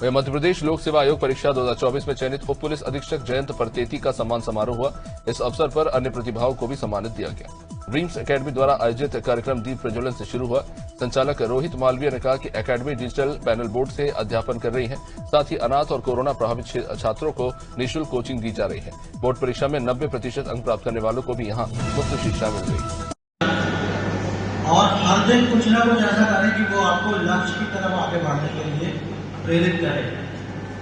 वहीं मध्य प्रदेश लोक सेवा आयोग परीक्षा 2024 में चयनित उप पुलिस अधीक्षक जयंत परतेती का सम्मान समारोह हुआ। इस अवसर पर अन्य प्रतिभाओं को भी सम्मानित किया गया। ड्रीम्स एकेडमी द्वारा आयोजित कार्यक्रम दीप प्रज्वलन से शुरू हुआ। संचालक रोहित मालवीय ने कहा कि एकेडमी डिजिटल पैनल बोर्ड से अध्यापन कर रही है, साथ ही अनाथ और कोरोना प्रभावित छात्रों को निःशुल्क कोचिंग दी जा रही है। बोर्ड परीक्षा में 90% अंक प्राप्त करने वालों को भी यहाँ मुफ्त शिक्षा मिल रही है। और हर दिन कुछ ना कुछ ऐसा करें कि वो आपको लक्ष्य की तरफ आगे बढ़ने के लिए प्रेरित करे।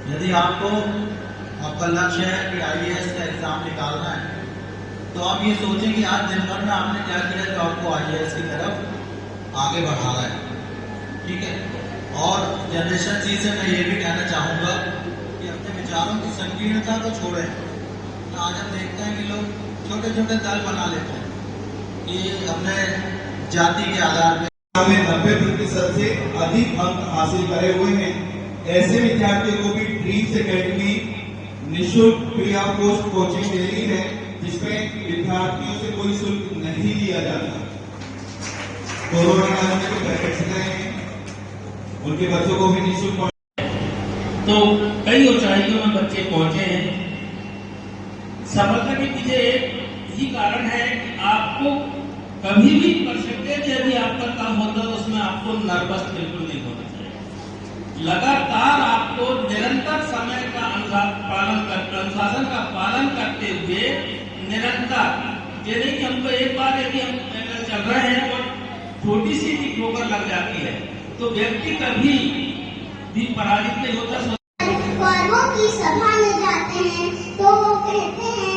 यदि आपका लक्ष्य है कि IAS का एग्जाम निकालना है, तो आप ये सोचें कि आज दिन भर में आपने क्या किया जो आपको IAS की तरफ आगे बढ़ा रहा है। ठीक है। और जनरेशन सी से मैं ये भी कहना चाहूंगा कि अपने विचारों की संकीर्णता को छोड़ें। आज हम देखते हैं कि लोग छोटे छोटे दल बना लेते हैं कि अपने जाति के आधार पर 90% से अधिक अंक हासिल करे हुए हैं। ऐसे विद्यार्थियों को भी ड्रीम्स एकेडमी निःशुल्क फ्री ऑफ कॉस्ट कोचिंग दे रही है, जिसमें विद्यार्थियों से कोई शुल्क नहीं लिया जाता। कोरोना काल में जो पैकेट्स गए हैं उनके बच्चों को भी निःशुल्क। तो कई ऊंचाइयों में बच्चे पहुंचे हैं। सफलता के पीछे एक ही कारण है कि आपको कभी भी परसेंटेज यदि आपका कम होता है तो उसमें आपको नर्वस बिल्कुल नहीं होना चाहिए। लगातार आपको निरंतर समय का अनुशासन का पालन करते हुए निरंतर, ये नहीं कि हमको एक बार यदि हम चल रहे हैं और छोटी सी भी ठोकर लग जाती है तो व्यक्ति कभी भी पराजित नहीं होता। फॉर्मों की सभा में जाते हैं तो वो कहते हैं